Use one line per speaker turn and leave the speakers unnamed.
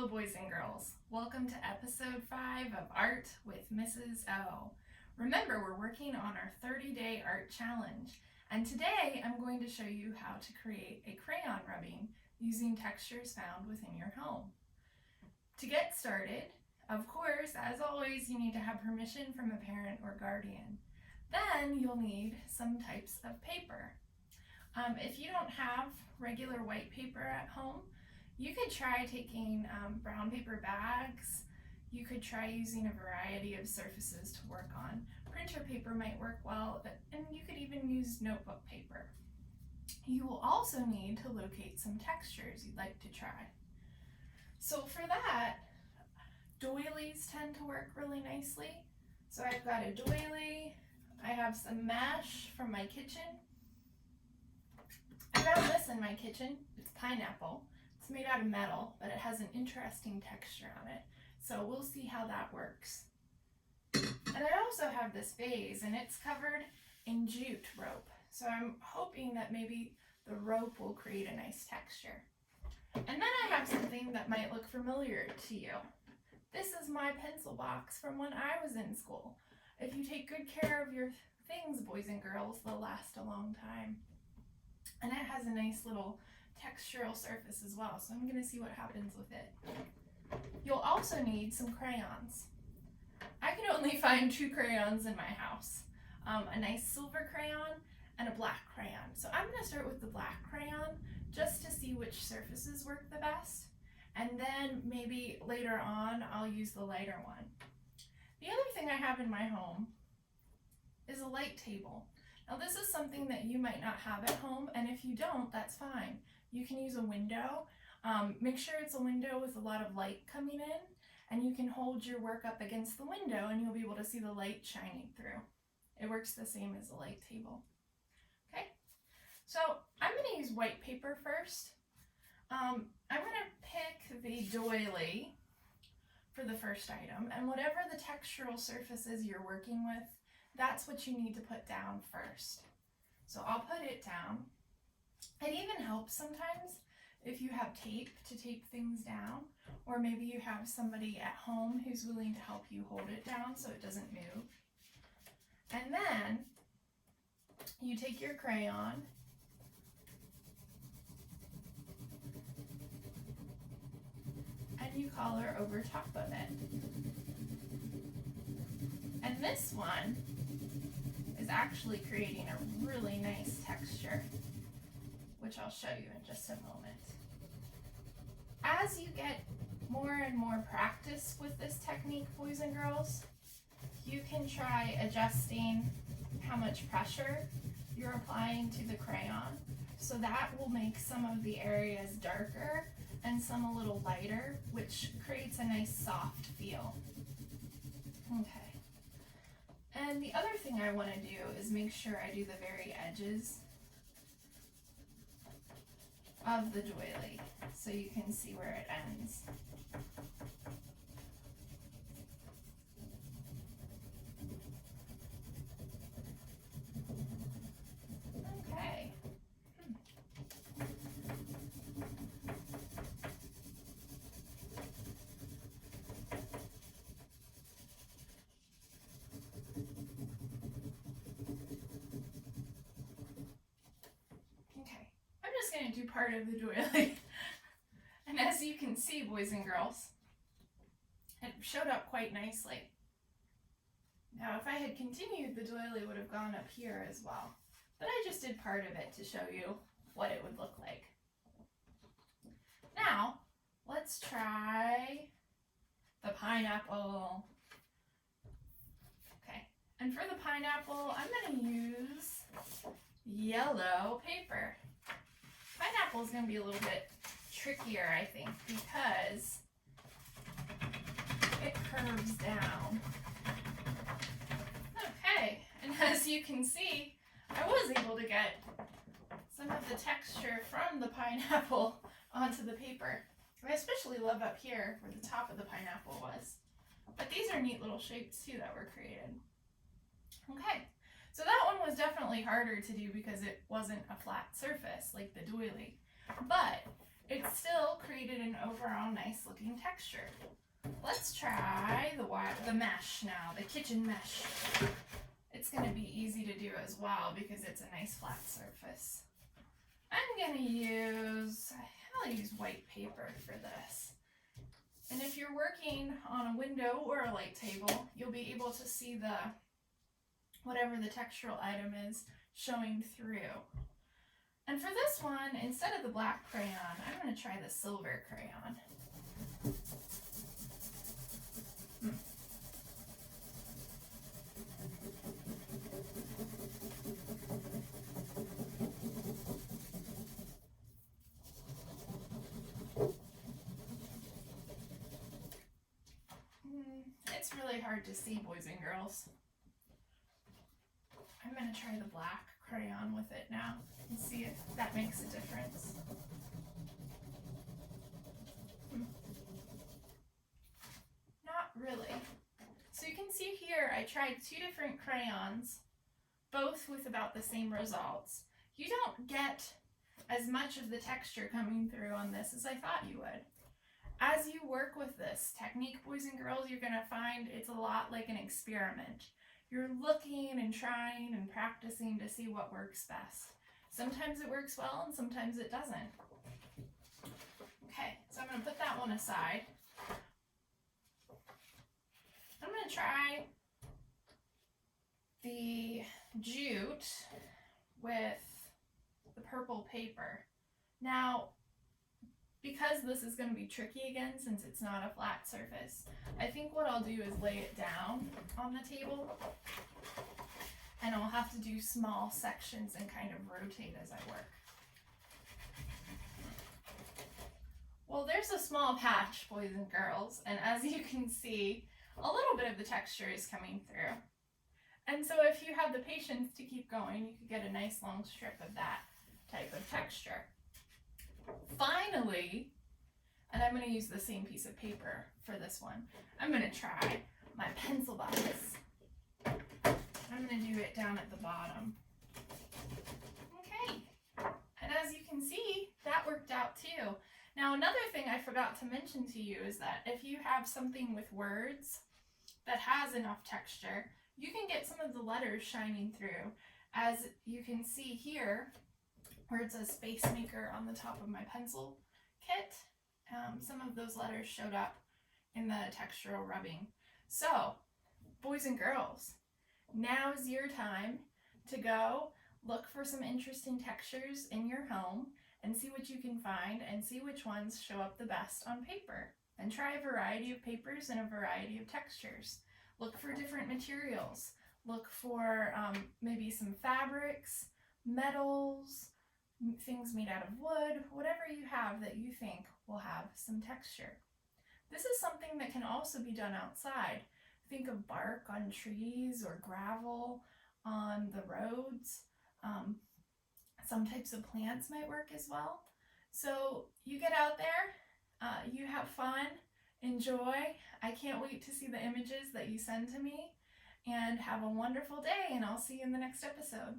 Hello, boys and girls. Welcome to episode 5 of Art with Mrs. O. Remember, we're working on our 30-day art challenge, and today I'm going to show you how to create a crayon rubbing using textures found within your home. To get started, of course, as always, you need to have permission from a parent or guardian. Then you'll need some types of paper. If you don't have regular white paper at home, you could try taking brown paper bags. You could try using a variety of surfaces to work on. Printer paper might work well, and you could even use notebook paper. You will also need to locate some textures you'd like to try. So for that, doilies tend to work really nicely. So I've got a doily. I have some mesh from my kitchen. I found this in my kitchen. It's pineapple. It's made out of metal, but it has an interesting texture on it. So we'll see how that works. And I also have this vase, and it's covered in jute rope. So I'm hoping that maybe the rope will create a nice texture. And then I have something that might look familiar to you. This is my pencil box from when I was in school. If you take good care of your things, boys and girls, they'll last a long time. And it has a nice little textural surface as well, so I'm going to see what happens with it. You'll also need some crayons. I could only find 2 crayons in my house, a nice silver crayon and a black crayon. So I'm going to start with the black crayon just to see which surfaces work the best, and then maybe later on I'll use the lighter one. The other thing I have in my home is a light table. Now this is something that you might not have at home, and if you don't, that's fine. You can use a window. Make sure it's a window with a lot of light coming in, and you can hold your work up against the window and you'll be able to see the light shining through. It works the same as a light table. Okay, so I'm going to use white paper first. I'm going to pick the doily for the first item, and whatever the textural surfaces you're working with, that's what you need to put down first. So I'll put it down. It even helps sometimes if you have tape to tape things down, or maybe you have somebody at home who's willing to help you hold it down so it doesn't move. And then you take your crayon and you color over top of it. And this one is actually creating a really nice texture, which I'll show you in just a moment. As you get more and more practice with this technique, boys and girls, you can try adjusting how much pressure you're applying to the crayon. So that will make some of the areas darker and some a little lighter, which creates a nice soft feel. Okay. And the other thing I want to do is make sure I do the very edges of the doily so you can see where it ends. Okay. Going to do part of the doily. And as you can see, boys and girls, it showed up quite nicely. Now if I had continued, the doily would have gone up here as well, but I just did part of it to show you what it would look like. Now let's try the pineapple. Okay, and for the pineapple I'm going to use yellow paper. Pineapple is going to be a little bit trickier, I think, because it curves down. Okay, and as you can see, I was able to get some of the texture from the pineapple onto the paper. I especially love up here where the top of the pineapple was. But these are neat little shapes too that were created. Okay. So that one was definitely harder to do because it wasn't a flat surface like the doily. But it still created an overall nice looking texture. Let's try the mesh now, the kitchen mesh. It's going to be easy to do as well because it's a nice flat surface. I'll use white paper for this. And if you're working on a window or a light table, you'll be able to see whatever the textural item is showing through. And for this one, instead of the black crayon, I'm going to try the silver crayon. It's really hard to see, boys and girls. I'm going to try the black crayon with it now and see if that makes a difference. Not really. So you can see here I tried 2 different crayons, both with about the same results. You don't get as much of the texture coming through on this as I thought you would. As you work with this technique, boys and girls, you're going to find it's a lot like an experiment. You're looking and trying and practicing to see what works best. Sometimes it works well and sometimes it doesn't. Okay, so I'm going to put that one aside. I'm going to try the jute with the purple paper. Now, because this is going to be tricky again since it's not a flat surface, I think what I'll do is lay it down on the table and I'll have to do small sections and kind of rotate as I work. Well, there's a small patch, boys and girls, and as you can see, a little bit of the texture is coming through. And so if you have the patience to keep going, you could get a nice long strip of that type of texture. Finally, and I'm going to use the same piece of paper for this one, I'm going to try my pencil box. I'm going to do it down at the bottom. Okay, and as you can see, that worked out too. Now another thing I forgot to mention to you is that if you have something with words that has enough texture, you can get some of the letters shining through. As you can see here, where it says Space Maker on the top of my pencil kit, some of those letters showed up in the textural rubbing. So, boys and girls, now is your time to go look for some interesting textures in your home and see what you can find and see which ones show up the best on paper. And try a variety of papers and a variety of textures. Look for different materials. Look for maybe some fabrics, metals, things made out of wood, whatever you have that you think will have some texture. This is something that can also be done outside. Think of bark on trees or gravel on the roads. Some types of plants might work as well. So you get out there, you have fun, enjoy. I can't wait to see the images that you send to me, and have a wonderful day, and I'll see you in the next episode.